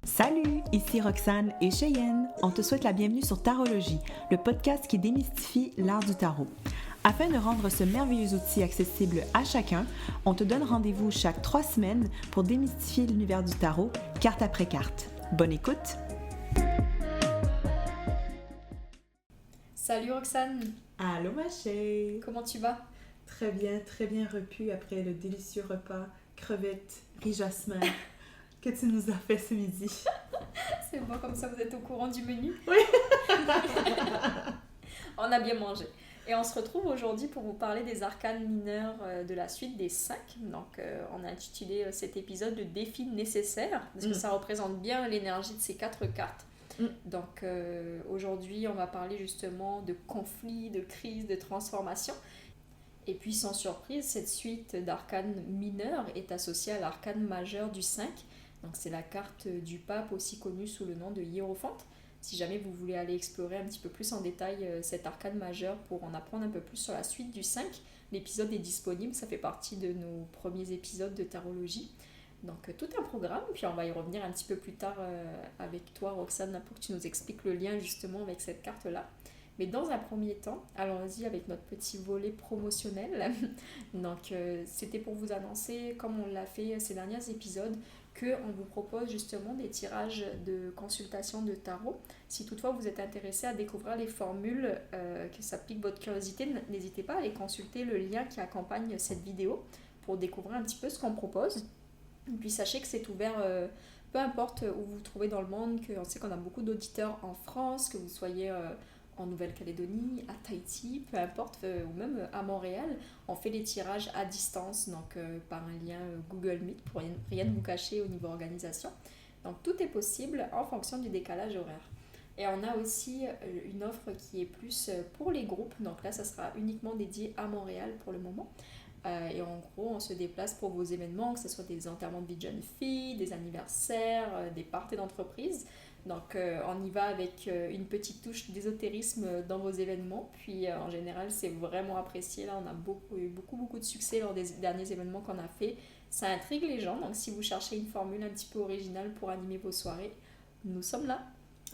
Salut, ici Roxane et Cheyenne. On te souhaite la bienvenue sur Tarologie, le podcast qui démystifie l'art du tarot. Afin de rendre ce merveilleux outil accessible à chacun, on te donne rendez-vous chaque 3 semaines pour démystifier l'univers du tarot, carte après carte. Bonne écoute! Salut Roxane! Allô ma chérie! Comment tu vas? Très bien repu après le délicieux repas crevettes, riz jasmin que tu nous as fait ce midi. C'est bon, comme ça vous êtes au courant du menu? Oui! On a bien mangé. Et on se retrouve aujourd'hui pour vous parler des arcanes mineurs de la suite des 5. Donc on a intitulé cet épisode le défi nécessaire, parce que ça représente bien l'énergie de ces 4 cartes. Donc aujourd'hui on va parler justement de conflits, de crises, de transformations. Et puis sans surprise, cette suite d'arcanes mineurs est associée à l'arcane majeur du 5. Donc c'est la carte du pape, aussi connue sous le nom de Hiérophante. Si jamais vous voulez aller explorer un petit peu plus en détail cet arcane majeur pour en apprendre un peu plus sur la suite du 5, l'épisode est disponible, ça fait partie de nos premiers épisodes de tarologie. Donc tout un programme, puis on va y revenir un petit peu plus tard avec toi Roxane pour que tu nous expliques le lien justement avec cette carte-là. Mais dans un premier temps, allons-y avec notre petit volet promotionnel. Donc c'était pour vous annoncer, comme on l'a fait ces derniers épisodes, qu'on vous propose justement des tirages de consultation de tarot. Si toutefois vous êtes intéressé à découvrir les formules, que ça pique votre curiosité, n'hésitez pas à aller consulter le lien qui accompagne cette vidéo pour découvrir un petit peu ce qu'on propose. Et puis sachez que c'est ouvert, peu importe où vous vous trouvez dans le monde, on sait qu'on a beaucoup d'auditeurs en France, que vous soyez en Nouvelle-Calédonie, à Tahiti, peu importe, ou même à Montréal, on fait les tirages à distance, donc par un lien Google Meet, pour rien vous cacher au niveau organisation. Donc tout est possible en fonction du décalage horaire. Et on a aussi une offre qui est plus pour les groupes, donc là ça sera uniquement dédié à Montréal pour le moment. Et en gros, on se déplace pour vos événements, que ce soit des enterrements de vie de jeunes filles, des anniversaires, des parties d'entreprise. Donc on y va avec une petite touche d'ésotérisme dans vos événements, puis en général c'est vraiment apprécié. Là on a eu beaucoup de succès lors des derniers événements qu'on a fait. Ça intrigue les gens, donc si vous cherchez une formule un petit peu originale pour animer vos soirées, nous sommes là.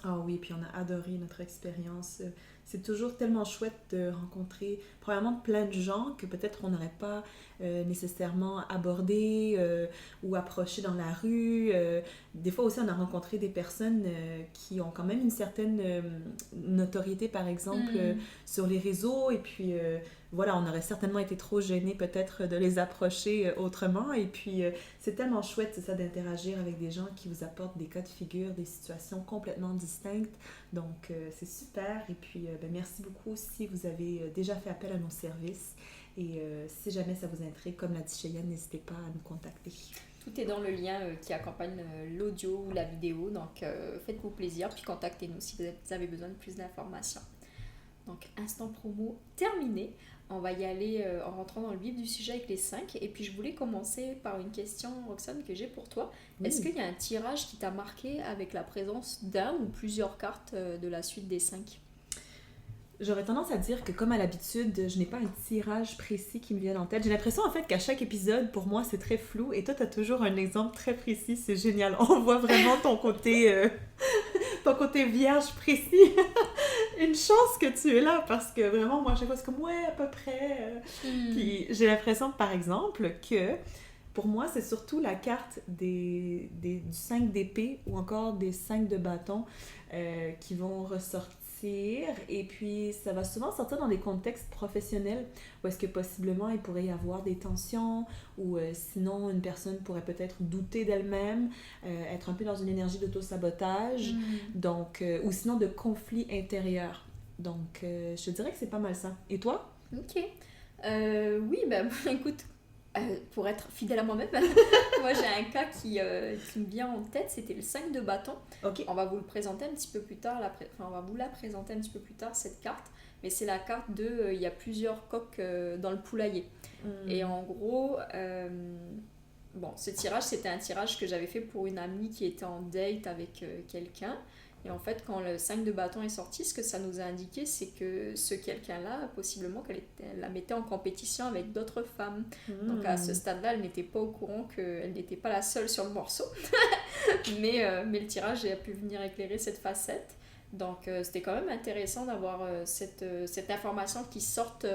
Ah oui, puis on a adoré notre expérience. C'est toujours tellement chouette de rencontrer, premièrement, plein de gens que peut-être on n'aurait pas nécessairement abordé ou approché dans la rue. Des fois aussi, on a rencontré des personnes qui ont quand même une certaine notoriété, par exemple, sur les réseaux. Et puis, voilà, on aurait certainement été trop gênés peut-être de les approcher autrement. Et puis, c'est tellement chouette, c'est ça, d'interagir avec des gens qui vous apportent des cas de figure, des situations complètement distinctes. Donc, c'est super. Et puis, merci beaucoup si vous avez déjà fait appel à nos services. Et si jamais ça vous intrigue, comme l'a dit Cheyenne, n'hésitez pas à nous contacter. Tout est dans le lien qui accompagne l'audio ou la vidéo. Donc, faites-vous plaisir. Puis, contactez-nous si vous avez besoin de plus d'informations. Donc, instant promo terminé. On va y aller en rentrant dans le vif du sujet avec les 5. Et puis, je voulais commencer par une question, Roxane, que j'ai pour toi. Oui. Est-ce qu'il y a un tirage qui t'a marqué avec la présence d'un ou plusieurs cartes de la suite des 5? J'aurais tendance à dire que, comme à l'habitude, je n'ai pas un tirage précis qui me vient en tête. J'ai l'impression, en fait, qu'à chaque épisode, pour moi, c'est très flou. Et toi, tu as toujours un exemple très précis. C'est génial. On voit vraiment ton côté vierge précis. Une chance que tu es là, parce que vraiment, moi, à chaque fois, c'est comme, ouais, à peu près. Puis j'ai l'impression, par exemple, que pour moi, c'est surtout la carte du 5 d'épée ou encore des 5 de bâton qui vont ressortir. Et puis, ça va souvent sortir dans des contextes professionnels où est-ce que possiblement il pourrait y avoir des tensions ou sinon une personne pourrait peut-être douter d'elle-même, être un peu dans une énergie d'auto-sabotage, donc, ou sinon de conflit intérieur. Donc, je te dirais que c'est pas mal ça. Et toi? Ok. Oui, ben écoute, pour être fidèle à moi-même, moi j'ai un cas qui me vient en tête, c'était le 5 de bâton. Okay. On va vous le présenter un petit peu plus tard, on va vous la présenter un petit peu plus tard, cette carte, mais c'est la carte de il y a plusieurs coqs dans le poulailler. Et en gros, ce tirage, c'était un tirage que j'avais fait pour une amie qui était en date avec quelqu'un. Et en fait, quand le 5 de bâton est sorti, ce que ça nous a indiqué, c'est que ce quelqu'un-là, possiblement elle la mettait en compétition avec d'autres femmes. Donc à ce stade-là, elle n'était pas au courant qu'elle n'était pas la seule sur le morceau. mais le tirage a pu venir éclairer cette facette. Donc c'était quand même intéressant d'avoir cette information qui sorte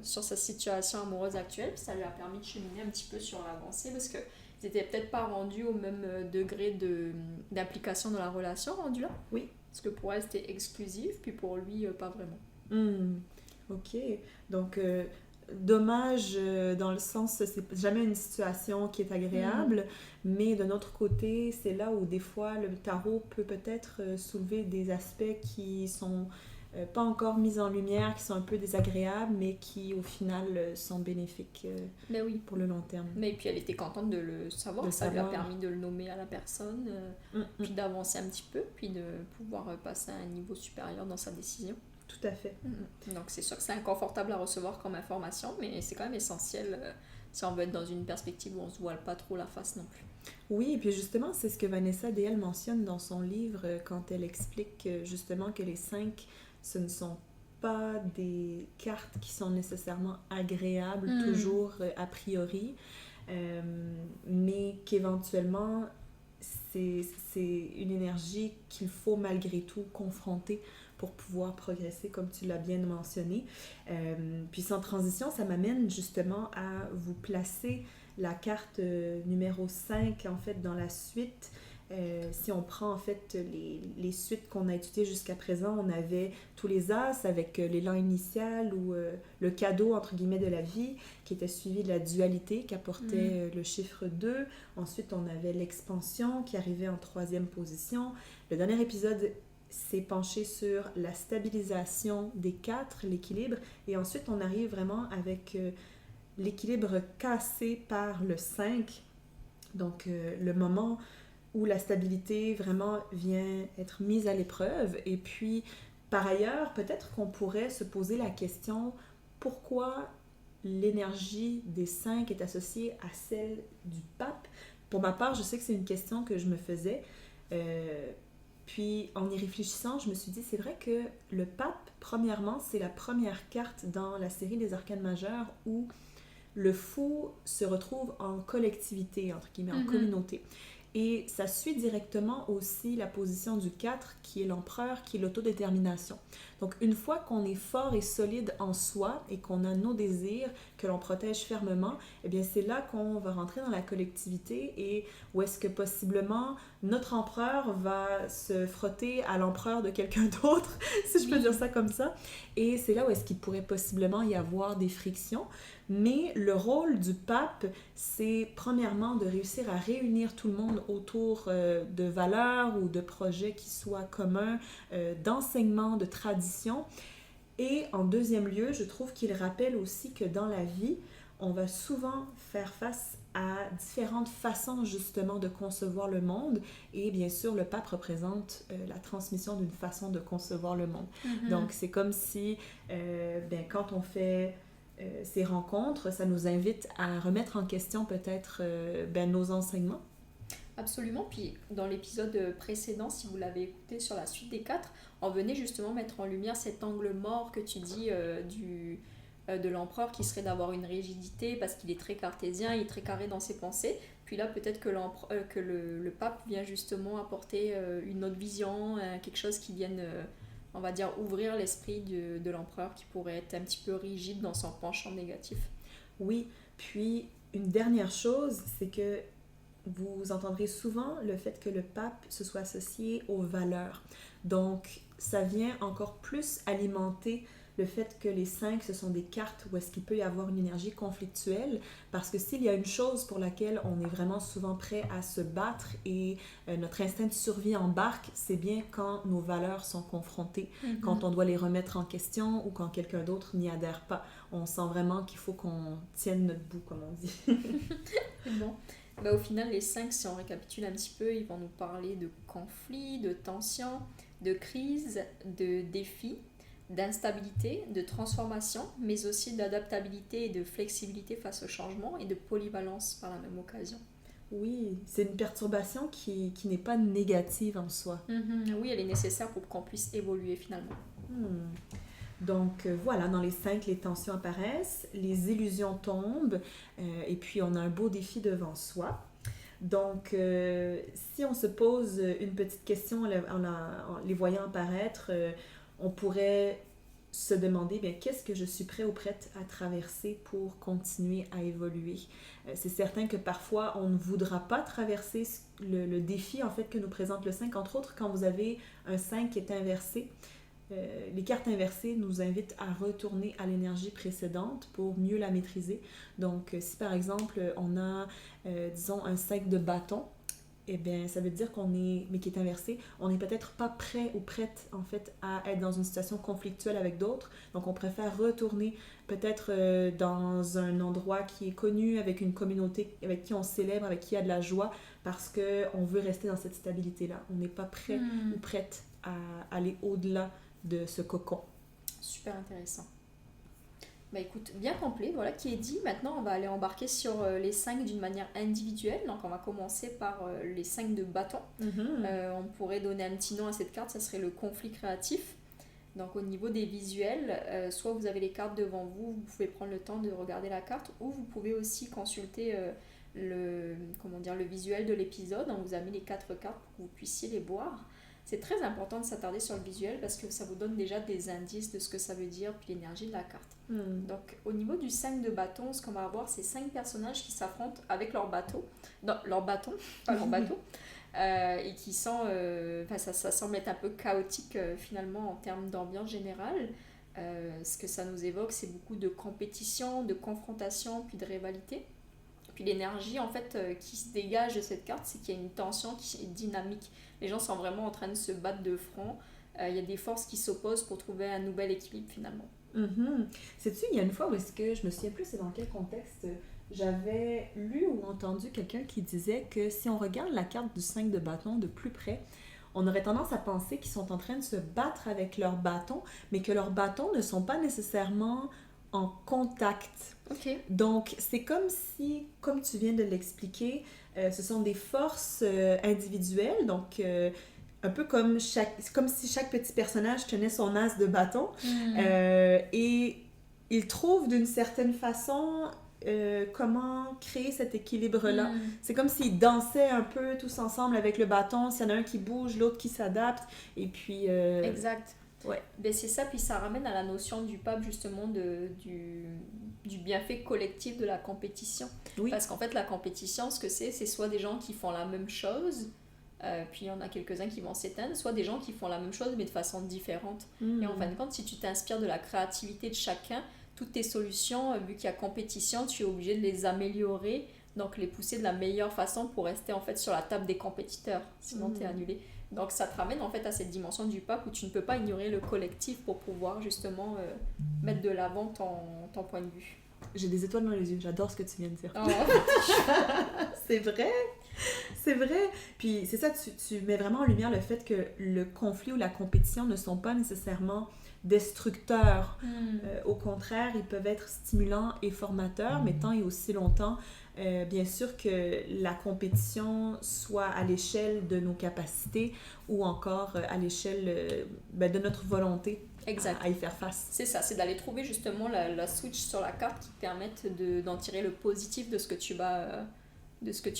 sur sa situation amoureuse actuelle. Puis ça lui a permis de cheminer un petit peu sur l'avancée parce qu'ils n'étaient peut-être pas rendus au même degré d'implication dans la relation rendu là. Oui. Parce que pour elle c'était exclusif, puis pour lui pas vraiment. Ok. Donc, dommage dans le sens, c'est jamais une situation qui est agréable, mais d'un autre côté, c'est là où des fois le tarot peut peut-être soulever des aspects qui sont pas encore mis en lumière, qui sont un peu désagréables, mais qui au final sont bénéfiques Mais oui. pour le long terme. Mais puis elle était contente de le savoir, ça lui a permis de le nommer à la personne, puis d'avancer un petit peu, puis de pouvoir passer à un niveau supérieur dans sa décision. Tout à fait. Donc c'est sûr que c'est inconfortable à recevoir comme information, mais c'est quand même essentiel si on veut être dans une perspective où on se voile pas trop la face non plus. Oui, et puis justement, c'est ce que Vanessa DL mentionne dans son livre quand elle explique justement que les 5, ce ne sont pas des cartes qui sont nécessairement agréables toujours a priori, mais qu'éventuellement c'est une énergie qu'il faut malgré tout confronter pour pouvoir progresser, comme tu l'as bien mentionné. Puis sans transition, ça m'amène justement à vous placer la carte numéro 5 en fait dans la suite. Si on prend en fait les suites qu'on a étudiées jusqu'à présent, on avait tous les As avec l'élan initial ou le cadeau entre guillemets de la vie qui était suivi de la dualité qui apportait le chiffre 2. Ensuite on avait l'expansion qui arrivait en 3e position. Le dernier épisode s'est penché sur la stabilisation des 4, l'équilibre, et ensuite on arrive vraiment avec l'équilibre cassé par le 5, donc le moment où la stabilité vraiment vient être mise à l'épreuve. Et puis par ailleurs, peut-être qu'on pourrait se poser la question pourquoi l'énergie des 5 est associée à celle du pape. Pour ma part, je sais que c'est une question que je me faisais. Puis, en y réfléchissant, je me suis dit, c'est vrai que le pape, premièrement, c'est la première carte dans la série des arcanes majeures où le fou se retrouve en collectivité, entre guillemets, en communauté. Et ça suit directement aussi la position du 4, qui est l'empereur, qui est l'autodétermination. Donc, une fois qu'on est fort et solide en soi et qu'on a nos désirs, que l'on protège fermement, eh bien, c'est là qu'on va rentrer dans la collectivité et où est-ce que possiblement notre empereur va se frotter à l'empereur de quelqu'un d'autre, si je peux dire ça comme ça. Et c'est là où est-ce qu'il pourrait possiblement y avoir des frictions. Mais le rôle du pape, c'est premièrement de réussir à réunir tout le monde autour de valeurs ou de projets qui soient communs, d'enseignement, de tradition. Et en deuxième lieu, je trouve qu'il rappelle aussi que dans la vie, on va souvent faire face à différentes façons justement de concevoir le monde. Et bien sûr, le pape représente la transmission d'une façon de concevoir le monde. Donc, c'est comme si, quand on fait ces rencontres, ça nous invite à remettre en question peut-être nos enseignements. Absolument, puis dans l'épisode précédent, si vous l'avez écouté sur la suite des 4, on venait justement mettre en lumière cet angle mort que tu dis de l'empereur qui serait d'avoir une rigidité parce qu'il est très cartésien, il est très carré dans ses pensées. Puis là, peut-être que le pape vient justement apporter une autre vision, quelque chose qui vienne... on va dire, ouvrir l'esprit de l'empereur qui pourrait être un petit peu rigide dans son penchant négatif. Oui, puis une dernière chose, c'est que vous entendrez souvent le fait que le pape se soit associé aux valeurs. Donc, ça vient encore plus alimenter le fait que les 5, ce sont des cartes où est-ce qu'il peut y avoir une énergie conflictuelle, parce que s'il y a une chose pour laquelle on est vraiment souvent prêt à se battre et notre instinct de survie embarque, c'est bien quand nos valeurs sont confrontées, quand on doit les remettre en question ou quand quelqu'un d'autre n'y adhère pas. On sent vraiment qu'il faut qu'on tienne notre bout, comme on dit. Bon. Au final, les 5, si on récapitule un petit peu, ils vont nous parler de conflits, de tensions, de crises, de défis, d'instabilité, de transformation, mais aussi d'adaptabilité et de flexibilité face au changement et de polyvalence par la même occasion. Oui, c'est une perturbation qui n'est pas négative en soi. Oui, elle est nécessaire pour qu'on puisse évoluer finalement. Hmm. Donc voilà, dans les 5, les tensions apparaissent, les illusions tombent, et puis on a un beau défi devant soi. Donc, si on se pose une petite question en les voyant apparaître, on pourrait se demander, bien, qu'est-ce que je suis prêt ou prête à traverser pour continuer à évoluer? C'est certain que parfois, on ne voudra pas traverser le défi, en fait, que nous présente le 5, entre autres, quand vous avez un 5 qui est inversé. Les cartes inversées nous invitent à retourner à l'énergie précédente pour mieux la maîtriser. Donc, si par exemple, on a, disons, un 5 de bâton, eh bien, ça veut dire mais qui est inversé, on n'est peut-être pas prêt ou prête, en fait, à être dans une situation conflictuelle avec d'autres. Donc, on préfère retourner peut-être dans un endroit qui est connu, avec une communauté avec qui on célèbre, avec qui il y a de la joie, parce qu'on veut rester dans cette stabilité-là. On n'est pas prêt ou prête à aller au-delà de ce cocon. Super intéressant. Bah écoute, bien complet, voilà qui est dit. Maintenant, on va aller embarquer sur les 5 d'une manière individuelle. Donc, on va commencer par les 5 de bâton. On pourrait donner un petit nom à cette carte, ça serait le conflit créatif. Donc, au niveau des visuels, soit vous avez les cartes devant vous, vous pouvez prendre le temps de regarder la carte, ou vous pouvez aussi consulter le visuel de l'épisode. On vous a mis les 4 cartes pour que vous puissiez les voir. C'est très important de s'attarder sur le visuel parce que ça vous donne déjà des indices de ce que ça veut dire puis l'énergie de la carte. Donc au niveau du 5 de bâton, ce qu'on va avoir, c'est 5 personnages qui s'affrontent avec leur bâton, pas leur bateau, et qui sont, ça semble être un peu chaotique finalement en termes d'ambiance générale. Ce que ça nous évoque, c'est beaucoup de compétition, de confrontation, puis de rivalité. Puis l'énergie en fait qui se dégage de cette carte, c'est qu'il y a une tension qui est dynamique. Les gens sont vraiment en train de se battre de front. Il y a des forces qui s'opposent pour trouver un nouvel équilibre finalement. Sais-tu, il y a une fois où est-ce que, je me souviens plus c'est dans quel contexte, j'avais lu ou entendu quelqu'un qui disait que si on regarde la carte du 5 de bâton de plus près, on aurait tendance à penser qu'ils sont en train de se battre avec leurs bâtons, mais que leurs bâtons ne sont pas nécessairement en contact. Ok. Donc, c'est comme si, comme tu viens de l'expliquer, ce sont des forces individuelles, donc un peu comme si chaque petit personnage tenait son as de bâton, et il trouve d'une certaine façon comment créer cet équilibre-là. C'est comme s'ils dansaient un peu tous ensemble avec le bâton, s'il y en a un qui bouge, l'autre qui s'adapte, et puis... Exact. Ouais. Ben c'est ça, puis ça ramène à la notion du pape justement du bienfait collectif de la compétition. Oui. Parce qu'en fait la compétition, ce que c'est soit des gens qui font la même chose, puis il y en a quelques-uns qui vont s'éteindre, soit des gens qui font la même chose mais de façon différente. Et en fin de compte, si tu t'inspires de la créativité de chacun, toutes tes solutions, vu qu'il y a compétition, tu es obligé de les améliorer, donc les pousser de la meilleure façon pour rester en fait sur la table des compétiteurs, sinon tu es annulé. Donc ça te ramène en fait à cette dimension du pape où tu ne peux pas ignorer le collectif pour pouvoir justement mettre de l'avant ton point de vue. J'ai des étoiles dans les yeux, j'adore ce que tu viens de dire. Oh. C'est vrai, c'est vrai. Puis c'est ça, tu mets vraiment en lumière le fait que le conflit ou la compétition ne sont pas nécessairement destructeurs. Au contraire, ils peuvent être stimulants et formateurs, mais tant et aussi longtemps, bien sûr que la compétition soit à l'échelle de nos capacités ou encore à l'échelle de notre volonté à y faire face. C'est ça, c'est d'aller trouver justement la switch sur la carte qui te permette d'en tirer le positif de ce que tu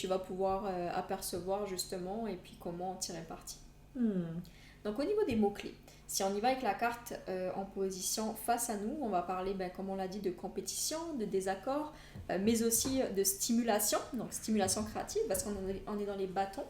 vas pouvoir apercevoir justement et puis comment en tirer parti. Donc au niveau des mots-clés, si on y va avec la carte en position face à nous, on va parler, comme on l'a dit, de compétition, de désaccord, mais aussi de stimulation, donc stimulation créative, parce qu'on est dans les bâtons.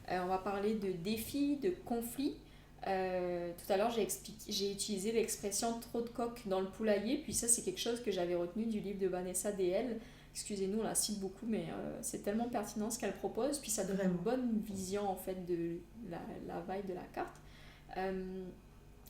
On va parler de défis, de conflits. Tout à l'heure, j'ai utilisé l'expression trop de coq dans le poulailler, puis ça, c'est quelque chose que j'avais retenu du livre de Vanessa DL. Excusez-nous, on la cite beaucoup, mais c'est tellement pertinent ce qu'elle propose, puis ça donne une bonne vision en fait de la vibe de la carte.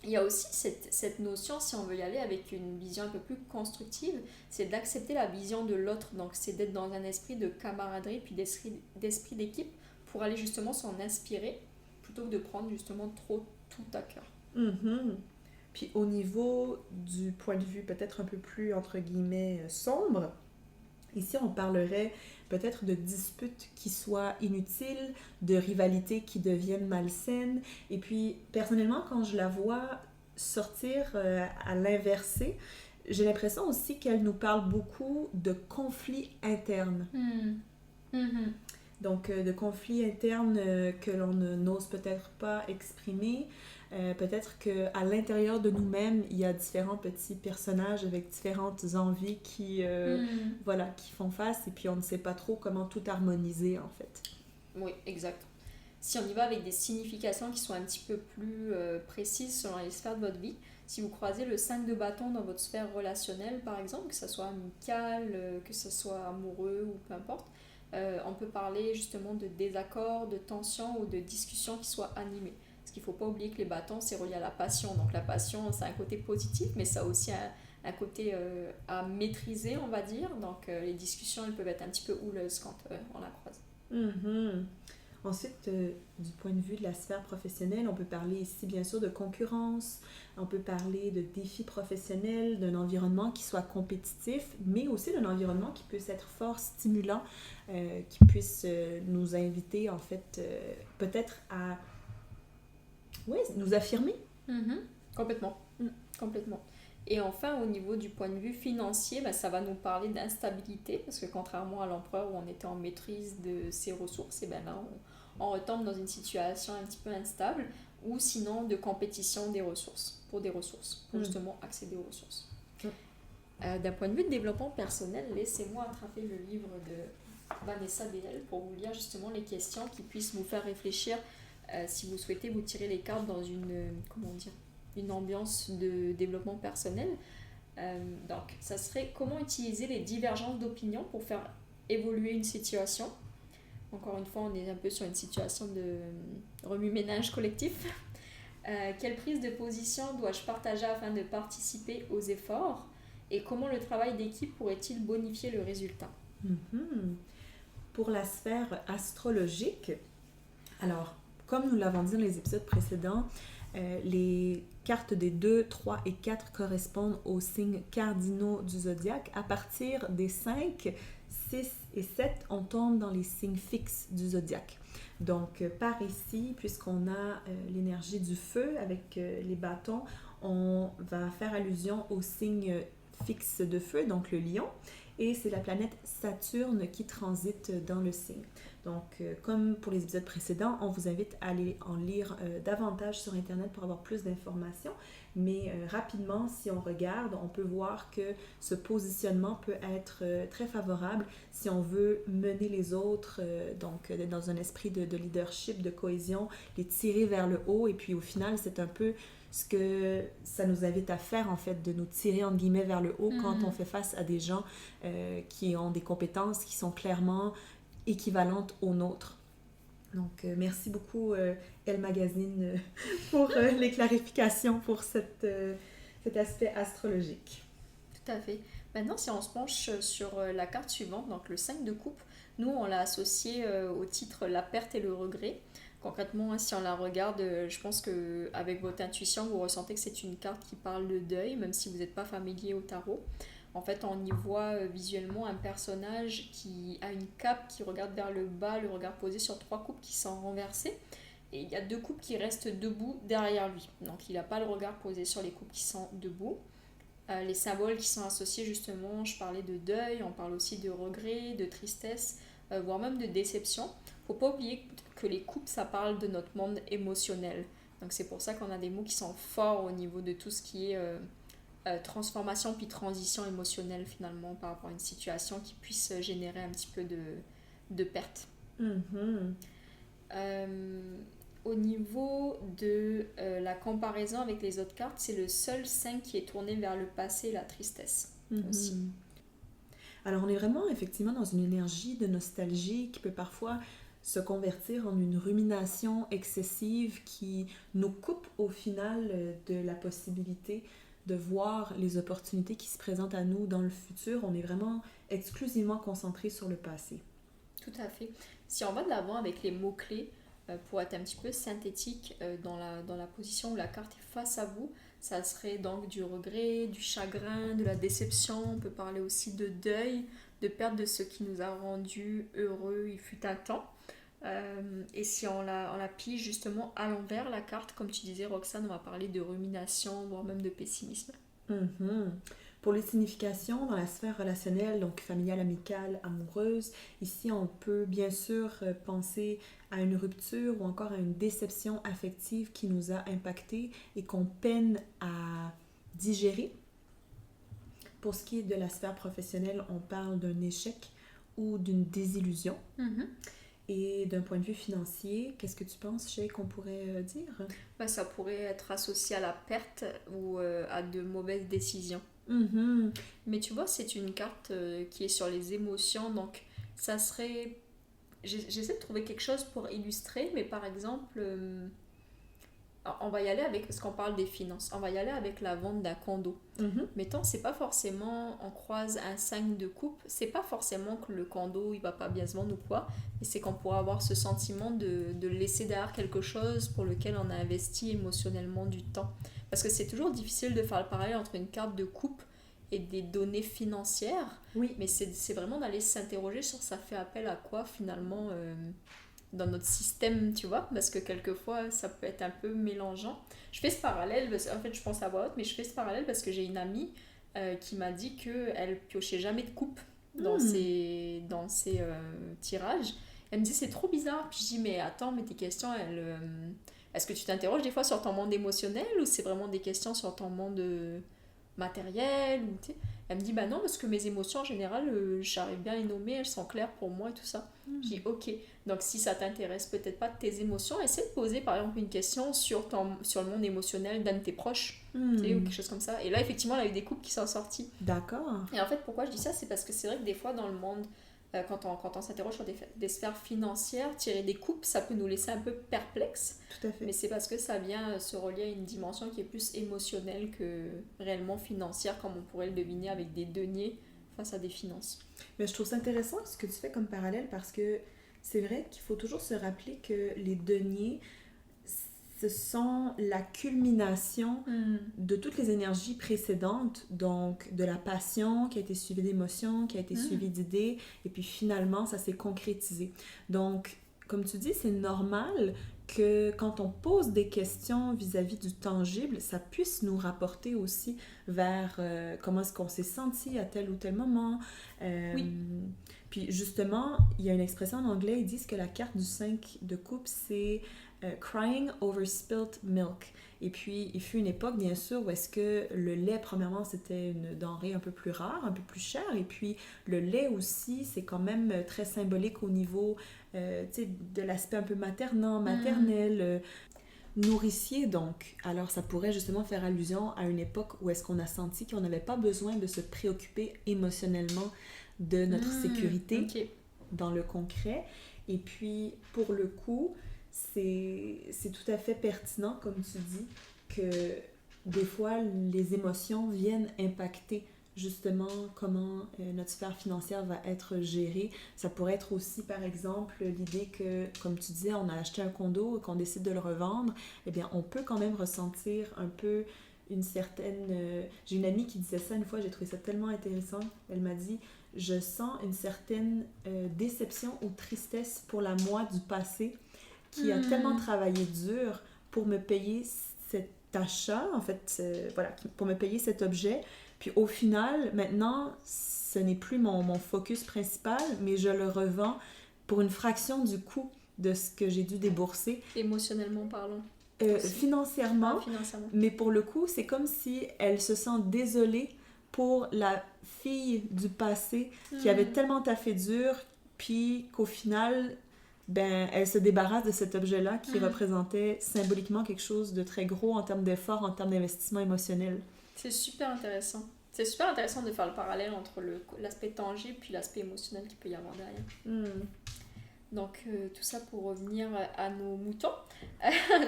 Il y a aussi cette notion, si on veut y aller avec une vision un peu plus constructive, c'est d'accepter la vision de l'autre, donc c'est d'être dans un esprit de camaraderie puis d'esprit d'équipe pour aller justement s'en inspirer plutôt que de prendre justement trop tout à cœur. Puis au niveau du point de vue peut-être un peu plus entre guillemets sombre, Ici, on parlerait peut-être de disputes qui soient inutiles, de rivalités qui deviennent malsaines. Et puis, personnellement, quand je la vois sortir à l'inversé, j'ai l'impression aussi qu'elle nous parle beaucoup de conflits internes. Mhm. Donc, de conflits internes que l'on n'ose peut-être pas exprimer. Peut-être qu'à l'intérieur de nous-mêmes, il y a différents petits personnages avec différentes envies voilà, qui font face et puis on ne sait pas trop comment tout harmoniser en fait. Oui, exact. Si on y va avec des significations qui sont un petit peu plus précises selon les sphères de votre vie, si vous croisez le 5 de bâton dans votre sphère relationnelle, par exemple, que ce soit amical, que ce soit amoureux ou peu importe, on peut parler justement de désaccords, de tensions ou de discussions qui soient animées. Parce qu'il ne faut pas oublier que les bâtons, c'est relié à la passion. Donc la passion, c'est un côté positif, mais ça a aussi un côté à maîtriser, on va dire. Donc les discussions, elles peuvent être un petit peu houleuses quand on la croise. Mhm. Ensuite, du point de vue de la sphère professionnelle, on peut parler ici bien sûr de concurrence, on peut parler de défis professionnels, d'un environnement qui soit compétitif, mais aussi d'un environnement qui puisse être fort stimulant, qui puisse nous inviter en fait peut-être à nous affirmer. Complètement. Complètement. Et enfin, au niveau du point de vue financier, ben, ça va nous parler d'instabilité, parce que contrairement à l'empereur où on était en maîtrise de ses ressources, et ben là, on retombe dans une situation un petit peu instable, ou sinon de compétition des ressources, pour justement accéder aux ressources. D'un point de vue de développement personnel, laissez-moi attraper le livre de Vanessa Bell pour vous lire justement les questions qui puissent vous faire réfléchir si vous souhaitez vous tirer les cartes dans une ambiance de développement personnel. Donc, ça serait comment utiliser les divergences d'opinion pour faire évoluer une situation. Encore une fois, on est un peu sur une situation de remue-ménage collectif. Quelle prise de position dois-je partager afin de participer aux efforts? Et comment le travail d'équipe pourrait-il bonifier le résultat? Pour la sphère astrologique, alors, comme nous l'avons dit dans les épisodes précédents, les cartes des 2, 3 et 4 correspondent aux signes cardinaux du zodiaque. À partir des 5, 6 et 7, on tombe dans les signes fixes du zodiaque. Donc, par ici, puisqu'on a l'énergie du feu avec les bâtons, on va faire allusion au signe fixe de feu, donc le lion, et c'est la planète Saturne qui transite dans le signe. Donc, comme pour les épisodes précédents, on vous invite à aller en lire davantage sur Internet pour avoir plus d'informations. Mais rapidement, si on regarde, on peut voir que ce positionnement peut être très favorable si on veut mener les autres, donc d'être dans un esprit de leadership, de cohésion, les tirer vers le haut. Et puis au final, c'est un peu ce que ça nous invite à faire, en fait, de nous tirer, entre guillemets, vers le haut quand on fait face à des gens qui ont des compétences qui sont clairement équivalente aux nôtres. Donc, merci beaucoup, Elle Magazine, pour les clarifications pour cet aspect astrologique. Tout à fait. Maintenant, si on se penche sur la carte suivante, donc le 5 de coupe, nous, on l'a associé au titre La perte et le regret. Concrètement, si on la regarde, je pense qu'avec votre intuition, vous ressentez que c'est une carte qui parle de deuil, même si vous n'êtes pas familier au tarot. En fait, on y voit visuellement un personnage qui a une cape qui regarde vers le bas, le regard posé sur 3 coupes qui sont renversées. Et il y a 2 coupes qui restent debout derrière lui. Donc il n'a pas le regard posé sur les coupes qui sont debout. Les symboles qui sont associés justement, je parlais de deuil, on parle aussi de regret, de tristesse, voire même de déception. Il ne faut pas oublier que les coupes, ça parle de notre monde émotionnel. Donc c'est pour ça qu'on a des mots qui sont forts au niveau de tout ce qui est transformation puis transition émotionnelle finalement par rapport à une situation qui puisse générer un petit peu de perte. Au niveau de la comparaison avec les autres cartes, c'est le seul 5 qui est tourné vers le passé, la tristesse aussi. Alors on est vraiment effectivement dans une énergie de nostalgie qui peut parfois se convertir en une rumination excessive qui nous coupe au final de la possibilité de voir les opportunités qui se présentent à nous dans le futur. On est vraiment exclusivement concentré sur le passé. Tout à fait. Si on va de l'avant avec les mots-clés, pour être un petit peu synthétique dans la position où la carte est face à vous, ça serait donc du regret, du chagrin, de la déception. On peut parler aussi de deuil, de perte de ce qui nous a rendu heureux, il fut un temps. Et si on la plie justement à l'envers, la carte, comme tu disais Roxane, on va parler de rumination, voire même de pessimisme. Mhm. Pour les significations dans la sphère relationnelle, donc familiale, amicale, amoureuse, ici on peut bien sûr penser à une rupture ou encore à une déception affective qui nous a impacté et qu'on peine à digérer. Pour ce qui est de la sphère professionnelle, on parle d'un échec ou d'une désillusion. Et d'un point de vue financier, qu'est-ce que tu penses, Shay, qu'on pourrait dire? Ben, ça pourrait être associé à la perte ou à de mauvaises décisions. Mhm. Mais tu vois, c'est une carte qui est sur les émotions, donc ça serait... J'essaie de trouver quelque chose pour illustrer, mais par exemple, on va y aller avec, parce qu'on parle des finances, on va y aller avec la vente d'un condo. Mhm. Mettons, c'est pas forcément, on croise un 5 de coupe, c'est pas forcément que le condo il va pas bien se vendre ou quoi, mais c'est qu'on pourra avoir ce sentiment de laisser derrière quelque chose pour lequel on a investi émotionnellement du temps. Parce que c'est toujours difficile de faire le parallèle entre une carte de coupe et des données financières, Oui. mais c'est vraiment d'aller s'interroger sur ça fait appel à quoi finalement dans notre système, tu vois, parce que quelquefois ça peut être un peu mélangeant. Je fais ce parallèle, en fait je pense à voix haute, mais je fais ce parallèle parce que j'ai une amie qui m'a dit qu'elle piochait jamais de coupe dans ses tirages. Elle me dit c'est trop bizarre, puis je dis mais attends, mais tes questions, est-ce que tu t'interroges des fois sur ton monde émotionnel ou c'est vraiment des questions sur ton monde matériel ou, tu sais. Elle me dit bah non parce que mes émotions en général j'arrive bien à les nommer, elles sont claires pour moi et tout ça. Je dis ok, donc si ça t'intéresse peut-être pas de tes émotions, essaie de poser par exemple une question sur le monde émotionnel d'un de tes proches, tu sais, ou quelque chose comme ça. Et là effectivement elle a eu des couples qui sont sortis. D'accord. Et en fait pourquoi je dis ça, c'est parce que c'est vrai que des fois dans le monde quand on s'interroge sur des sphères financières, tirer des coupes, ça peut nous laisser un peu perplexes. Tout à fait. Mais c'est parce que ça vient se relier à une dimension qui est plus émotionnelle que réellement financière, comme on pourrait le deviner avec des deniers face à des finances. Mais je trouve ça intéressant ce que tu fais comme parallèle parce que c'est vrai qu'il faut toujours se rappeler que les deniers, ce sont la culmination de toutes les énergies précédentes, donc de la passion qui a été suivie d'émotions, qui a été suivie d'idées, et puis finalement, ça s'est concrétisé. Donc, comme tu dis, c'est normal que quand on pose des questions vis-à-vis du tangible, ça puisse nous rapporter aussi vers comment est-ce qu'on s'est senti à tel ou tel moment. Oui. Puis justement, il y a une expression en anglais, ils disent que la carte du 5 de coupe, c'est crying over spilt milk. Et puis, il fut une époque, bien sûr, où est-ce que le lait, premièrement, c'était une denrée un peu plus rare, un peu plus chère. Et puis, le lait aussi, c'est quand même très symbolique au niveau de l'aspect un peu maternel, nourricier, donc. Alors, ça pourrait justement faire allusion à une époque où est-ce qu'on a senti qu'on n'avait pas besoin de se préoccuper émotionnellement de notre sécurité dans le concret. Et puis, pour le coup, c'est tout à fait pertinent, comme tu dis, que des fois, les émotions viennent impacter justement comment notre sphère financière va être gérée. Ça pourrait être aussi, par exemple, l'idée que, comme tu disais, on a acheté un condo et qu'on décide de le revendre, eh bien, on peut quand même ressentir un peu une certaine... J'ai une amie qui disait ça une fois, j'ai trouvé ça tellement intéressant. Elle m'a dit, je sens une certaine déception ou tristesse pour la moi du passé qui a tellement travaillé dur pour me payer cet achat, en fait, voilà, pour me payer cet objet. Puis au final, maintenant, ce n'est plus mon focus principal, mais je le revends pour une fraction du coût de ce que j'ai dû débourser. Émotionnellement parlant. Financièrement, mais pour le coup, c'est comme si elle se sent désolée pour la fille du passé qui avait tellement taffé dur, puis qu'au final... ben, elle se débarrasse de cet objet-là qui représentait symboliquement quelque chose de très gros en termes d'effort, en termes d'investissement émotionnel. C'est super intéressant. C'est super intéressant de faire le parallèle entre l'aspect tangible puis l'aspect émotionnel qu'il peut y avoir derrière. Donc tout ça pour revenir à nos moutons.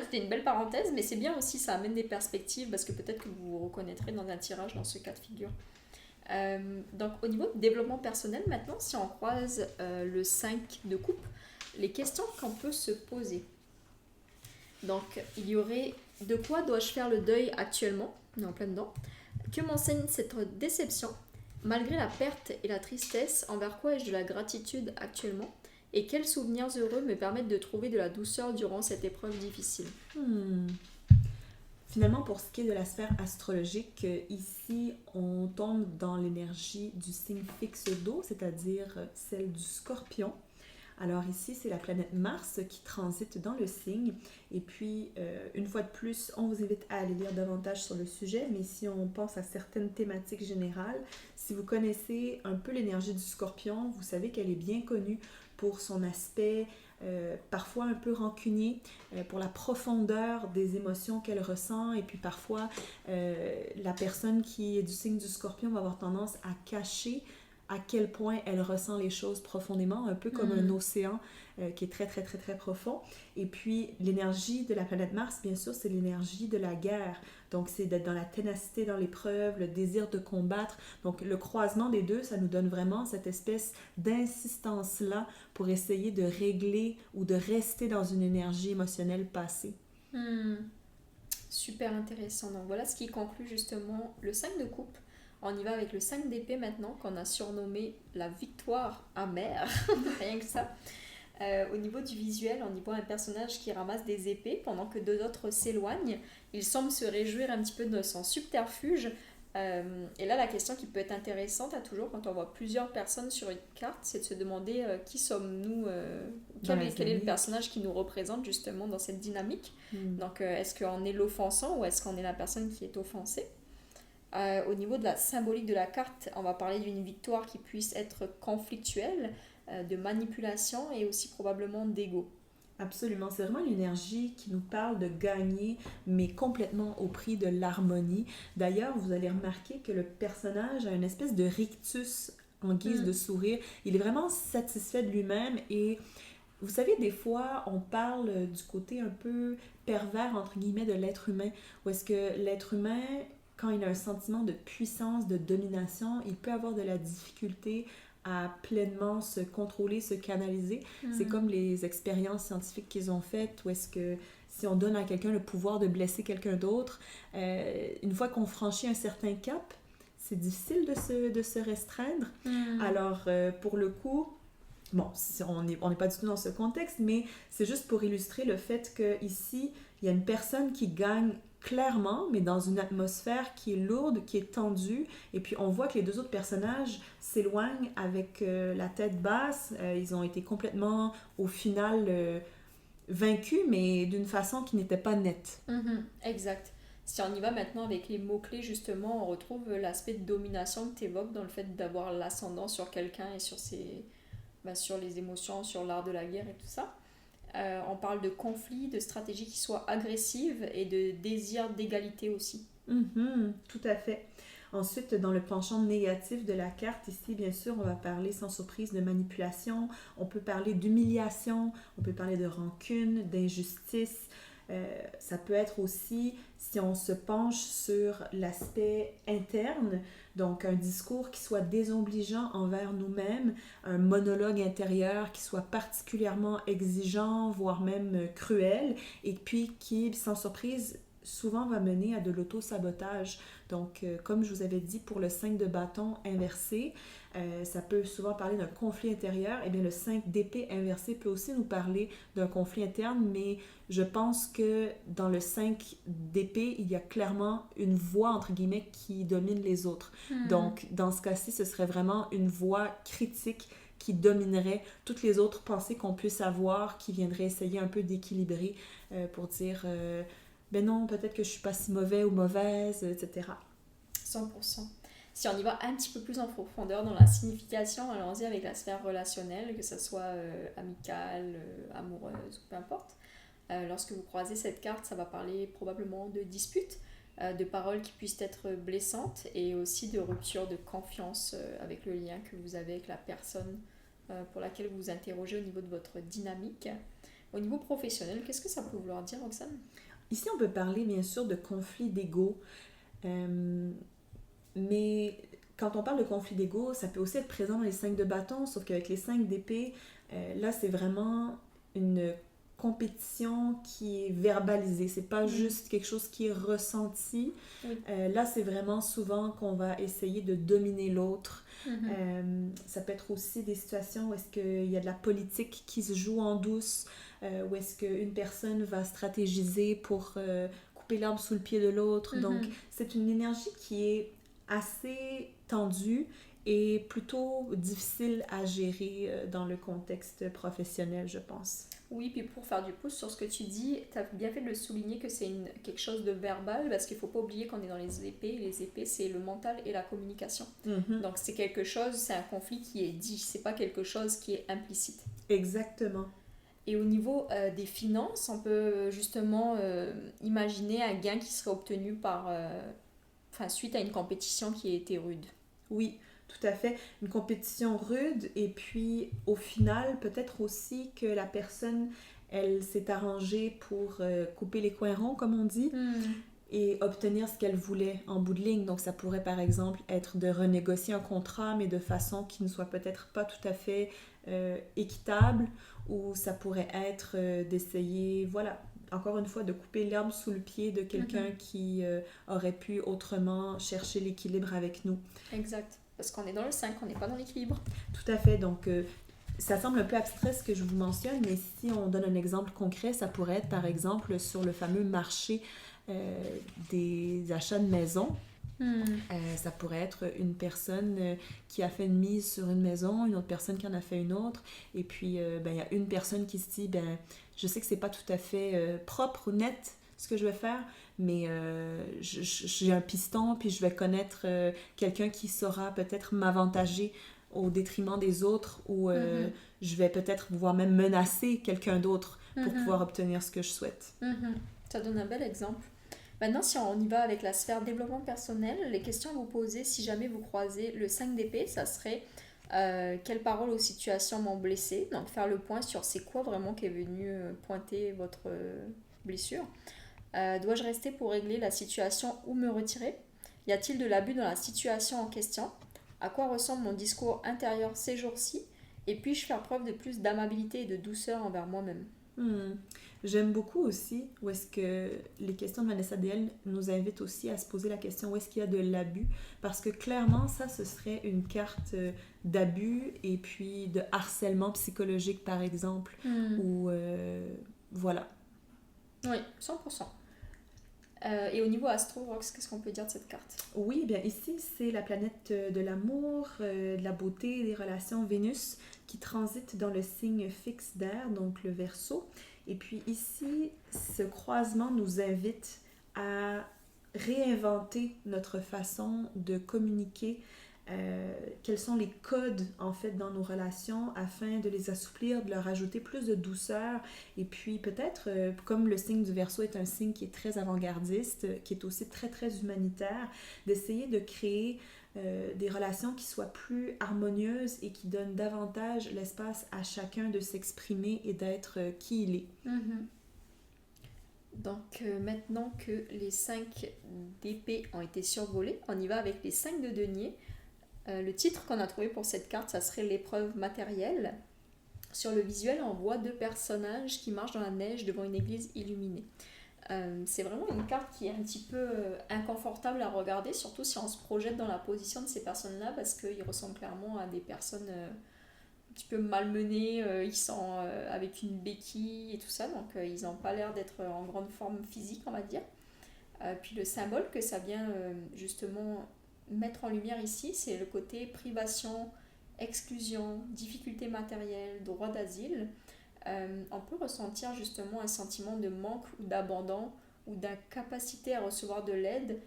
C'était une belle parenthèse, mais c'est bien aussi, ça amène des perspectives parce que peut-être que vous vous reconnaîtrez dans un tirage dans ce cas de figure. Donc au niveau de développement personnel, maintenant, si on croise le 5 de coupe, les questions qu'on peut se poser. Donc, il y aurait de quoi dois-je faire le deuil actuellement ? On est en plein dedans. Que m'enseigne cette déception ? Malgré la perte et la tristesse, envers quoi ai-je de la gratitude actuellement? Et quels souvenirs heureux me permettent de trouver de la douceur durant cette épreuve difficile? Hmm. Finalement, pour ce qui est de la sphère astrologique, ici, on tombe dans l'énergie du signe fixe d'eau, c'est-à-dire celle du Scorpion. Alors ici, c'est la planète Mars qui transite dans le signe. Et puis, une fois de plus, on vous invite à aller lire davantage sur le sujet. Mais si on pense à certaines thématiques générales, si vous connaissez un peu l'énergie du Scorpion, vous savez qu'elle est bien connue pour son aspect parfois un peu rancunier, pour la profondeur des émotions qu'elle ressent. Et puis parfois, la personne qui est du signe du Scorpion va avoir tendance à cacher à quel point elle ressent les choses profondément, un peu comme un océan qui est très, très, très, très profond. Et puis, l'énergie de la planète Mars, bien sûr, c'est l'énergie de la guerre. Donc, c'est d'être dans la ténacité, dans l'épreuve, le désir de combattre. Donc, le croisement des deux, ça nous donne vraiment cette espèce d'insistance-là pour essayer de régler ou de rester dans une énergie émotionnelle passée. Super intéressant. Donc voilà ce qui conclut justement le 5 de coupe. On y va avec le 5 d'épée maintenant, qu'on a surnommé la victoire amère, rien que ça. Au niveau du visuel, on y voit un personnage qui ramasse des épées pendant que deux autres s'éloignent. Il semble se réjouir un petit peu de son subterfuge. Et là, la question qui peut être intéressante à toujours quand on voit plusieurs personnes sur une carte, c'est de se demander qui sommes-nous, quel est le personnage qui nous représente justement dans cette dynamique. Donc, est-ce qu'on est l'offensant ou est-ce qu'on est la personne qui est offensée? Au niveau de la symbolique de la carte, on va parler d'une victoire qui puisse être conflictuelle, de manipulation et aussi probablement d'ego. Absolument, c'est vraiment l'énergie qui nous parle de gagner, mais complètement au prix de l'harmonie. D'ailleurs, vous allez remarquer que le personnage a une espèce de rictus en guise de sourire. Il est vraiment satisfait de lui-même et vous savez, des fois, on parle du côté un peu pervers, entre guillemets, de l'être humain, où est-ce que l'être humain, quand il a un sentiment de puissance, de domination, il peut avoir de la difficulté à pleinement se contrôler, se canaliser. C'est comme les expériences scientifiques qu'ils ont faites, où est-ce que si on donne à quelqu'un le pouvoir de blesser quelqu'un d'autre, une fois qu'on franchit un certain cap, c'est difficile de se restreindre. Alors, pour le coup, bon, on n'est pas du tout dans ce contexte, mais c'est juste pour illustrer le fait qu'ici, il y a une personne qui gagne clairement, mais dans une atmosphère qui est lourde, qui est tendue, et puis on voit que les deux autres personnages s'éloignent avec la tête basse. Ils ont été complètement, au final, vaincus, mais d'une façon qui n'était pas nette. Exact. Si on y va maintenant avec les mots-clés, justement, on retrouve l'aspect de domination que tu évoques dans le fait d'avoir l'ascendant sur quelqu'un et sur les émotions, sur l'art de la guerre et tout ça. On parle de conflits, de stratégies qui soient agressives et de désir d'égalité aussi. Tout à fait. Ensuite, dans le penchant négatif de la carte, ici, bien sûr, on va parler sans surprise de manipulation, on peut parler d'humiliation, on peut parler de rancune, d'injustice. Ça peut être aussi, si on se penche sur l'aspect interne, donc un discours qui soit désobligeant envers nous-mêmes, un monologue intérieur qui soit particulièrement exigeant, voire même cruel, et puis qui, sans surprise, souvent va mener à de l'auto-sabotage. Donc, comme je vous avais dit, pour le 5 de bâton inversé, ça peut souvent parler d'un conflit intérieur. Et bien, le 5 d'épée inversé peut aussi nous parler d'un conflit interne, mais je pense que dans le 5 d'épée, il y a clairement une voix, entre guillemets, qui domine les autres. Donc, dans ce cas-ci, ce serait vraiment une voix critique qui dominerait toutes les autres pensées qu'on puisse avoir, qui viendrait essayer un peu d'équilibrer pour dire... ben non, peut-être que je suis pas si mauvais ou mauvaise, etc. 100%. Si on y va un petit peu plus en profondeur dans la signification, allons-y avec la sphère relationnelle, que ce soit amicale, amoureuse, peu importe. Lorsque vous croisez cette carte, ça va parler probablement de disputes, de paroles qui puissent être blessantes et aussi de rupture de confiance avec le lien que vous avez avec la personne pour laquelle vous vous interrogez au niveau de votre dynamique. Au niveau professionnel, qu'est-ce que ça peut vouloir dire, Roxane? Ici, on peut parler bien sûr de conflit d'ego, mais quand on parle de conflit d'ego, ça peut aussi être présent dans les 5 de bâton, sauf qu'avec les 5 d'épée, là, c'est vraiment une compétition qui est verbalisée. C'est pas juste quelque chose qui est ressenti. Oui. Là, c'est vraiment souvent qu'on va essayer de dominer l'autre. Ça peut être aussi des situations où est-ce qu'il y a de la politique qui se joue en douce, où est-ce qu'une personne va stratégiser pour couper l'herbe sous le pied de l'autre. Donc, c'est une énergie qui est assez tendue et plutôt difficile à gérer dans le contexte professionnel, je pense. Oui, puis pour faire du pouce sur ce que tu dis, tu as bien fait de le souligner que c'est quelque chose de verbal, parce qu'il ne faut pas oublier qu'on est dans les épées. Les épées, c'est le mental et la communication. Donc c'est quelque chose, c'est un conflit qui est dit, c'est pas quelque chose qui est implicite. Exactement. Et au niveau des finances, on peut justement imaginer un gain qui serait obtenu suite à une compétition qui a été rude. Oui, tout à fait. Une compétition rude et puis au final, peut-être aussi que la personne, elle s'est arrangée pour couper les coins ronds, comme on dit, et obtenir ce qu'elle voulait en bout de ligne. Donc ça pourrait par exemple être de renégocier un contrat, mais de façon qui ne soit peut-être pas tout à fait équitable, ou ça pourrait être d'essayer, voilà, encore une fois, de couper l'herbe sous le pied de quelqu'un qui aurait pu autrement chercher l'équilibre avec nous. Exact. Parce qu'on est dans le 5, on n'est pas dans l'équilibre. Tout à fait. Donc, ça semble un peu abstrait ce que je vous mentionne, mais si on donne un exemple concret, ça pourrait être par exemple sur le fameux marché des achats de maison. Ça pourrait être une personne qui a fait une mise sur une maison, une autre personne qui en a fait une autre, et puis il y a une personne qui se dit, je sais que c'est pas tout à fait propre ou net ce que je vais faire, mais j'ai un piston, puis je vais connaître quelqu'un qui saura peut-être m'avantager au détriment des autres, ou je vais peut-être pouvoir même menacer quelqu'un d'autre pour pouvoir obtenir ce que je souhaite. Ça donne un bel exemple. Maintenant, si on y va avec la sphère développement personnel, les questions à vous poser si jamais vous croisez le 5 d'épée, ça serait quelles paroles ou situations m'ont blessé. Donc faire le point sur c'est quoi vraiment qui est venu pointer votre blessure. Dois-je rester pour régler la situation ou me retirer? Y a-t-il de l'abus dans la situation en question? À quoi ressemble mon discours intérieur ces jours-ci? Et puis-je faire preuve de plus d'amabilité et de douceur envers moi-même? J'aime beaucoup aussi où est-ce que les questions de Vanessa DL nous invitent aussi à se poser la question où est-ce qu'il y a de l'abus, parce que clairement ça ce serait une carte d'abus et puis de harcèlement psychologique par exemple, ou voilà. Oui, 100%. Et au niveau Astro Rox, qu'est-ce qu'on peut dire de cette carte? Oui, bien ici c'est la planète de l'amour, de la beauté, des relations, Vénus, qui transite dans le signe fixe d'air, donc le Verseau. Et puis ici, ce croisement nous invite à réinventer notre façon de communiquer, quels sont les codes en fait dans nos relations afin de les assouplir, de leur ajouter plus de douceur, et puis peut-être, comme le signe du Verseau est un signe qui est très avant-gardiste, qui est aussi très très humanitaire, d'essayer de créer des relations qui soient plus harmonieuses et qui donnent davantage l'espace à chacun de s'exprimer et d'être qui il est. Donc maintenant que les 5 d'épée ont été survolés, on y va avec les 5 de denier. Le titre qu'on a trouvé pour cette carte, ça serait l'épreuve matérielle. Sur le visuel, on voit 2 personnages qui marchent dans la neige devant une église illuminée. C'est vraiment une carte qui est un petit peu inconfortable à regarder, surtout si on se projette dans la position de ces personnes-là, parce qu'ils ressemblent clairement à des personnes un petit peu malmenées, ils sont avec une béquille et tout ça, donc ils n'ont pas l'air d'être en grande forme physique, on va dire. Puis le symbole que ça vient justement mettre en lumière ici, c'est le côté privation, exclusion, difficulté matérielle, droit d'asile. On peut ressentir justement un sentiment de manque ou d'abandon ou d'incapacité à recevoir de l'aide,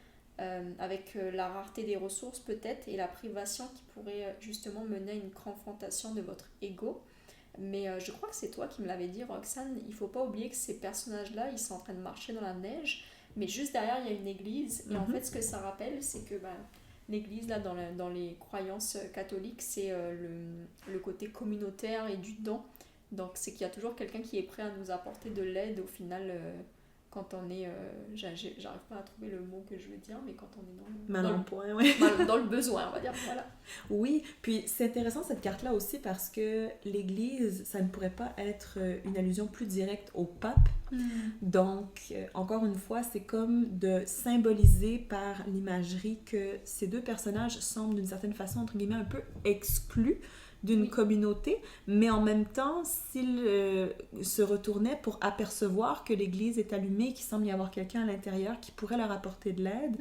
avec la rareté des ressources peut-être et la privation qui pourrait justement mener à une confrontation de votre ego. Mais je crois que c'est toi qui me l'avais dit, Roxane, il ne faut pas oublier que ces personnages-là, ils sont en train de marcher dans la neige, mais juste derrière il y a une église, et en fait ce que ça rappelle, c'est que l'église, là, dans les croyances catholiques, c'est le côté communautaire et du don. Donc, c'est qu'il y a toujours quelqu'un qui est prêt à nous apporter de l'aide au final quand on est, j'arrive pas à trouver le mot que je veux dire, mais quand on est Mal en point, oui. dans le besoin, on va dire, voilà. Oui, puis c'est intéressant cette carte-là aussi parce que l'Église, ça ne pourrait pas être une allusion plus directe au pape. Donc, encore une fois, c'est comme de symboliser par l'imagerie que ces deux personnages semblent d'une certaine façon, entre guillemets, un peu exclus d'une communauté, mais en même temps, s'ils se retournaient pour apercevoir que l'église est allumée, qu'il semble y avoir quelqu'un à l'intérieur qui pourrait leur apporter de l'aide,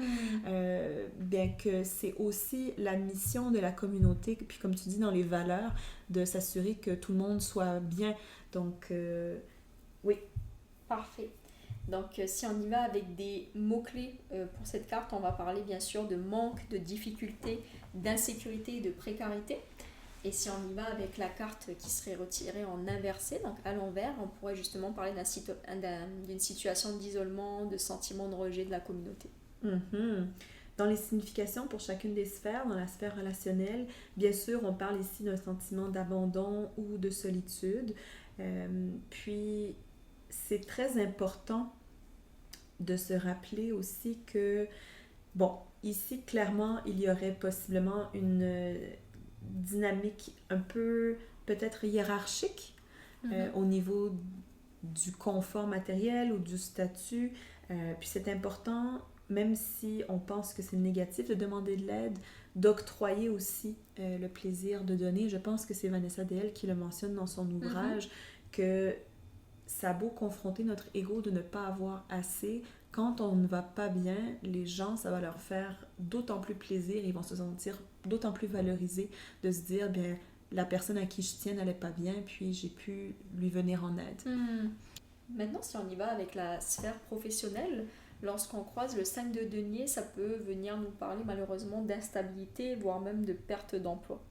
bien que c'est aussi la mission de la communauté, puis comme tu dis, dans les valeurs, de s'assurer que tout le monde soit bien. Donc, oui. Parfait. Donc, si on y va avec des mots-clés pour cette carte, on va parler bien sûr de manque, de difficulté, d'insécurité et de précarité. Et si on y va avec la carte qui serait retirée en inversé, donc à l'envers, on pourrait justement parler d'une situation d'isolement, de sentiment de rejet de la communauté. Dans les significations pour chacune des sphères, dans la sphère relationnelle, bien sûr, on parle ici d'un sentiment d'abandon ou de solitude. Puis, c'est très important de se rappeler aussi que, bon, ici, clairement, il y aurait possiblement une dynamique un peu peut-être hiérarchique au niveau du confort matériel ou du statut. Puis c'est important, même si on pense que c'est négatif de demander de l'aide, d'octroyer aussi le plaisir de donner. Je pense que c'est Vanessa DL qui le mentionne dans son ouvrage, que ça a beau confronter notre ego de ne pas avoir assez, quand on ne va pas bien, les gens, ça va leur faire d'autant plus plaisir, ils vont se sentir d'autant plus valorisés de se dire, bien, la personne à qui je tiens n'allait pas bien, puis j'ai pu lui venir en aide. Maintenant, si on y va avec la sphère professionnelle, lorsqu'on croise le 5 de denier, ça peut venir nous parler malheureusement d'instabilité, voire même de perte d'emploi.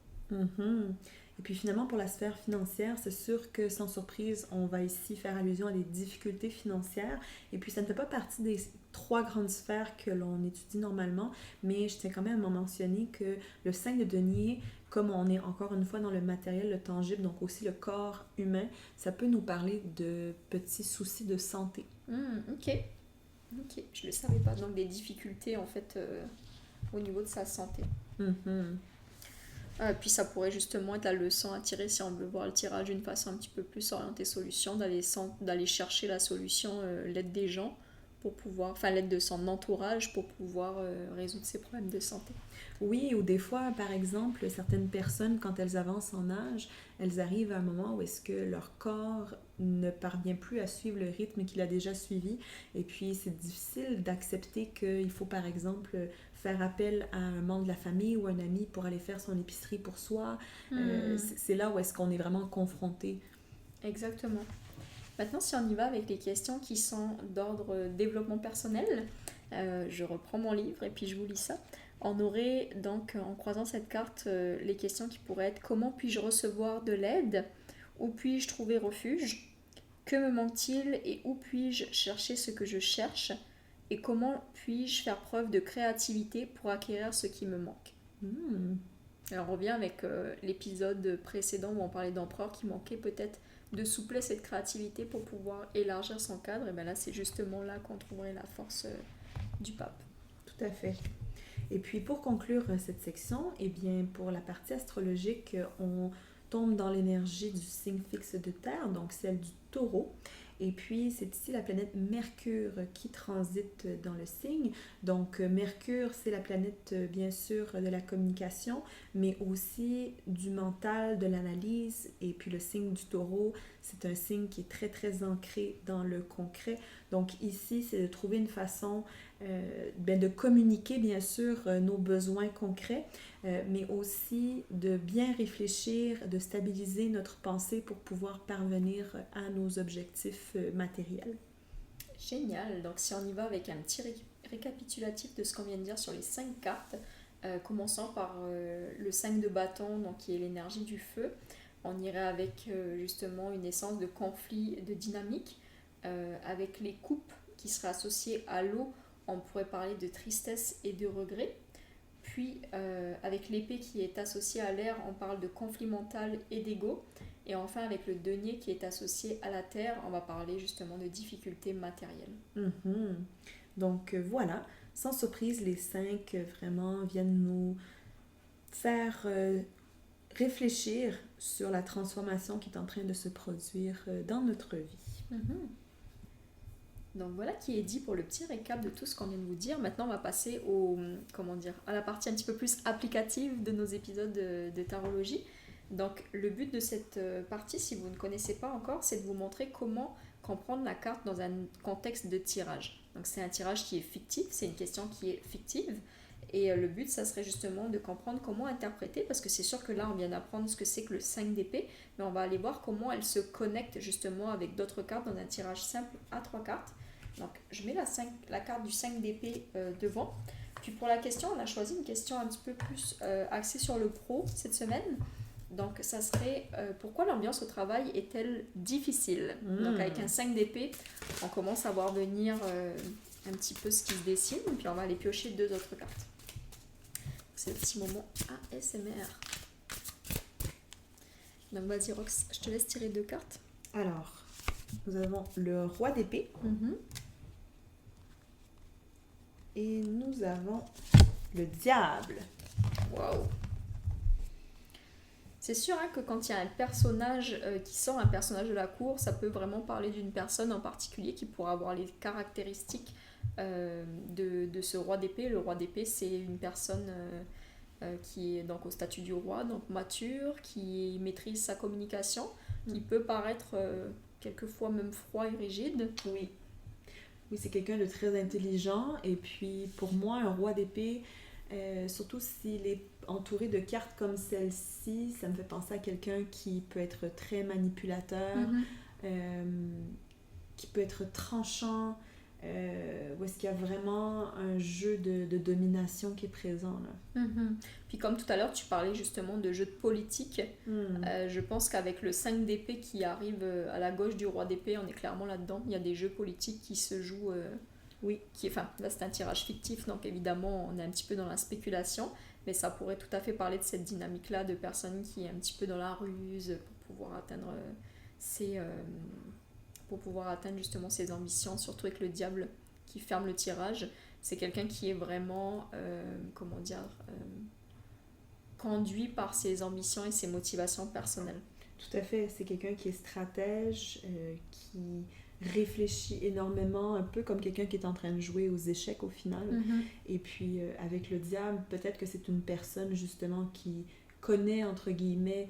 Et puis finalement, pour la sphère financière, c'est sûr que sans surprise, on va ici faire allusion à des difficultés financières. Et puis ça ne fait pas partie des 3 grandes sphères que l'on étudie normalement, mais je tiens quand même à mentionner que le 5 de denier, comme on est encore une fois dans le matériel, le tangible, donc aussi le corps humain, ça peut nous parler de petits soucis de santé. Ok, je ne le savais pas. Donc des difficultés en fait au niveau de sa santé. Puis ça pourrait justement être la leçon à tirer si on veut voir le tirage d'une façon un petit peu plus orientée solution, d'aller chercher la solution, l'aide des gens pour pouvoir, enfin l'aide de son entourage pour pouvoir résoudre ses problèmes de santé. Oui, ou des fois, par exemple, certaines personnes, quand elles avancent en âge, elles arrivent à un moment où est-ce que leur corps ne parvient plus à suivre le rythme qu'il a déjà suivi. Et puis, c'est difficile d'accepter qu'il faut, par exemple, faire appel à un membre de la famille ou un ami pour aller faire son épicerie pour soi. C'est là où est-ce qu'on est vraiment confronté. Exactement. Maintenant, si on y va avec les questions qui sont d'ordre développement personnel, je reprends mon livre et puis je vous lis ça. On aurait donc, en croisant cette carte, les questions qui pourraient être: comment puis-je recevoir de l'aide? Où puis-je trouver refuge? Que me manque-t-il et où puis-je chercher ce que je cherche? Et comment puis-je faire preuve de créativité pour acquérir ce qui me manque? Alors, on revient avec l'épisode précédent où on parlait d'empereur qui manquait peut-être de souplesse et de créativité pour pouvoir élargir son cadre. Et bien là, c'est justement là qu'on trouverait la force du pape. Tout à fait. Et puis pour conclure cette section, eh bien pour la partie astrologique, on tombe dans l'énergie du signe fixe de Terre, donc celle du Taureau. Et puis, c'est ici la planète Mercure qui transite dans le signe. Donc, Mercure, c'est la planète, bien sûr, de la communication, mais aussi du mental, de l'analyse. Et puis, le signe du Taureau, c'est un signe qui est très, très ancré dans le concret. Donc, ici, c'est de trouver une façon de communiquer, bien sûr, nos besoins concrets, mais aussi de bien réfléchir, de stabiliser notre pensée pour pouvoir parvenir à nos objectifs matériels. Génial. Donc, si on y va avec un petit récapitulatif de ce qu'on vient de dire sur les 5 cartes, commençant par le 5 de bâton, donc qui est l'énergie du feu, on irait avec justement une essence de conflit, de dynamique, avec les coupes qui seraient associées à l'eau, on pourrait parler de tristesse et de regret. Puis avec l'épée qui est associée à l'air, on parle de conflit mental et d'ego. Et enfin, avec le denier qui est associé à la terre, on va parler justement de difficultés matérielles. Mhm. Donc voilà, sans surprise, les 5 vraiment viennent nous faire réfléchir sur la transformation qui est en train de se produire dans notre vie. Mhm. Donc voilà qui est dit pour le petit récap de tout ce qu'on vient de vous dire. Maintenant, on va passer à la partie un petit peu plus applicative de nos épisodes de tarologie. Donc le but de cette partie, si vous ne connaissez pas encore, c'est de vous montrer comment comprendre la carte dans un contexte de tirage. Donc c'est un tirage qui est fictif, c'est une question qui est fictive. Et le but, ça serait justement de comprendre comment interpréter, parce que c'est sûr que là, on vient d'apprendre ce que c'est que le 5 d'épée, mais on va aller voir comment elle se connecte justement avec d'autres cartes dans un tirage simple à 3 cartes. Donc, je mets la carte du 5 d'épée devant. Puis pour la question, on a choisi une question un petit peu plus axée sur le pro cette semaine. Donc, ça serait pourquoi l'ambiance au travail est-elle difficile? Donc, avec un 5 d'épée, on commence à voir venir un petit peu ce qui se dessine, puis on va aller piocher 2 autres cartes. C'est le petit moment ASMR. Donc, vas-y, Rox, je te laisse tirer 2 cartes. Alors, nous avons le roi d'épée. Et nous avons le diable. Waouh! C'est sûr que quand il y a un personnage qui sort un personnage de la cour, ça peut vraiment parler d'une personne en particulier qui pourra avoir les caractéristiques de ce roi d'épée. Le roi d'épée, c'est une personne qui est donc au statut du roi, donc mature, qui maîtrise sa communication, qui peut paraître quelquefois même froid et rigide. Oui. Oui, c'est quelqu'un de très intelligent. Et puis, pour moi, un roi d'épée, surtout s'il est entouré de cartes comme celle-ci, ça me fait penser à quelqu'un qui peut être très manipulateur, qui peut être tranchant, où est-ce qu'il y a vraiment un jeu de domination qui est présent, là. Puis comme tout à l'heure, tu parlais justement de jeu de politique. Je pense qu'avec le 5 d'épée qui arrive à la gauche du roi d'épée, on est clairement là-dedans. Il y a des jeux politiques qui se jouent... Oui. Là, c'est un tirage fictif, donc évidemment, on est un petit peu dans la spéculation, mais ça pourrait tout à fait parler de cette dynamique-là de personnes qui est un petit peu dans la ruse pour pouvoir atteindre justement ses ambitions, surtout avec le diable qui ferme le tirage. C'est quelqu'un qui est vraiment, conduit par ses ambitions et ses motivations personnelles. Tout à fait, c'est quelqu'un qui est stratège, qui réfléchit énormément, un peu comme quelqu'un qui est en train de jouer aux échecs au final. Et puis avec le diable, peut-être que c'est une personne justement qui connaît, entre guillemets,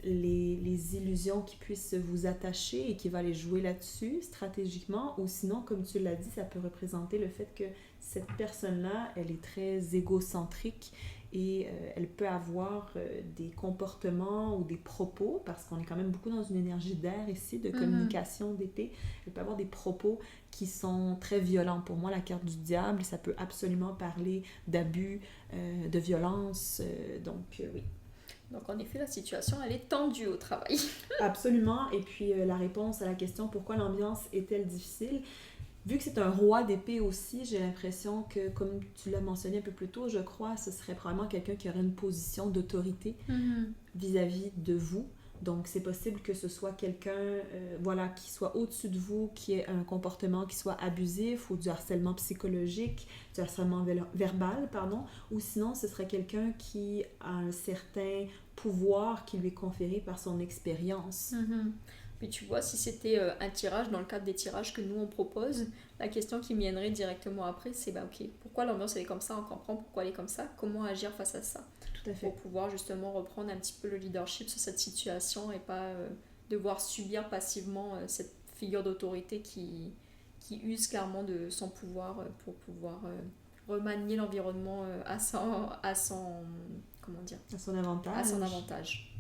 les illusions qui puissent vous attacher et qui va les jouer là-dessus stratégiquement, ou sinon, comme tu l'as dit, ça peut représenter le fait que cette personne-là, elle est très égocentrique et elle peut avoir des comportements ou des propos, parce qu'on est quand même beaucoup dans une énergie d'air ici, de communication, d'épée. Elle peut avoir des propos qui sont très violents. Pour moi, la carte du diable, ça peut absolument parler d'abus, de violence, donc oui. Donc en effet, la situation, elle est tendue au travail. Absolument. Et puis la réponse à la question « Pourquoi l'ambiance est-elle difficile ?» Vu que c'est un roi d'épée aussi, j'ai l'impression que, comme tu l'as mentionné un peu plus tôt, je crois, ce serait probablement quelqu'un qui aurait une position d'autorité vis-à-vis de vous. Donc, c'est possible que ce soit quelqu'un qui soit au-dessus de vous, qui ait un comportement qui soit abusif ou du harcèlement psychologique, du harcèlement verbal, ou sinon, ce serait quelqu'un qui a un certain pouvoir qui lui est conféré par son expérience. Puis tu vois, si c'était un tirage, dans le cadre des tirages que nous on propose, la question qui me viendrait directement après, c'est ok, pourquoi l'ambiance elle est comme ça, on comprend pourquoi elle est comme ça, comment agir face à ça? Tout à fait. Pour pouvoir justement reprendre un petit peu le leadership sur cette situation et pas devoir subir passivement cette figure d'autorité qui use clairement de son pouvoir pour pouvoir remanier l'environnement à son avantage. À son avantage.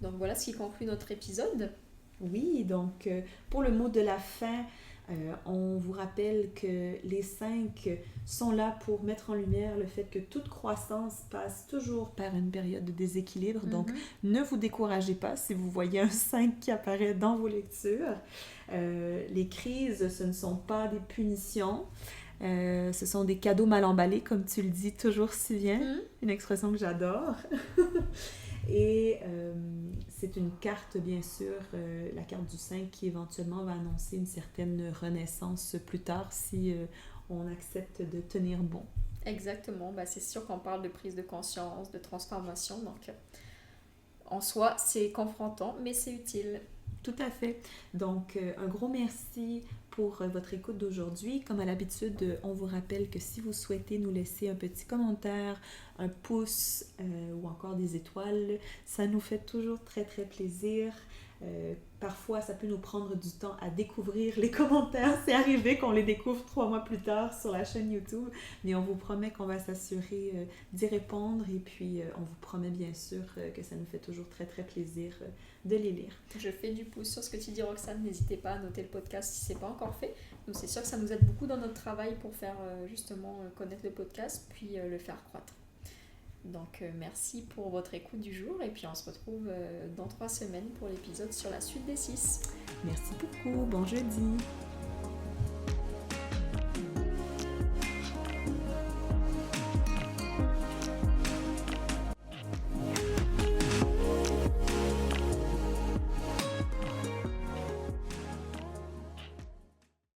Donc voilà ce qui conclut notre épisode. Oui, donc pour le mot de la fin, on vous rappelle que les 5 sont là pour mettre en lumière le fait que toute croissance passe toujours par une période de déséquilibre. Donc, ne vous découragez pas si vous voyez un 5 qui apparaît dans vos lectures. Les crises, ce ne sont pas des punitions. Ce sont des cadeaux mal emballés, comme tu le dis toujours si bien. Une expression que j'adore. Et c'est une carte, bien sûr, la carte du 5 qui éventuellement va annoncer une certaine renaissance plus tard si on accepte de tenir bon. Exactement, c'est sûr qu'on parle de prise de conscience, de transformation, donc en soi c'est confrontant mais c'est utile. Tout à fait. Donc, un gros merci pour votre écoute d'aujourd'hui. Comme à l'habitude, on vous rappelle que si vous souhaitez nous laisser un petit commentaire, un pouce ou encore des étoiles, ça nous fait toujours très, très plaisir. Parfois, ça peut nous prendre du temps à découvrir les commentaires. C'est arrivé qu'on les découvre 3 mois plus tard sur la chaîne YouTube, mais on vous promet qu'on va s'assurer d'y répondre et puis on vous promet bien sûr que ça nous fait toujours très très plaisir de les lire. Je fais du pouce sur ce que tu dis, Roxane. N'hésitez pas à noter le podcast si ce n'est pas encore fait. Nous, c'est sûr que ça nous aide beaucoup dans notre travail pour faire justement connaître le podcast puis le faire croître. Donc merci pour votre écoute du jour et puis on se retrouve dans 3 semaines pour l'épisode sur la suite des 6. Merci beaucoup, bon jeudi.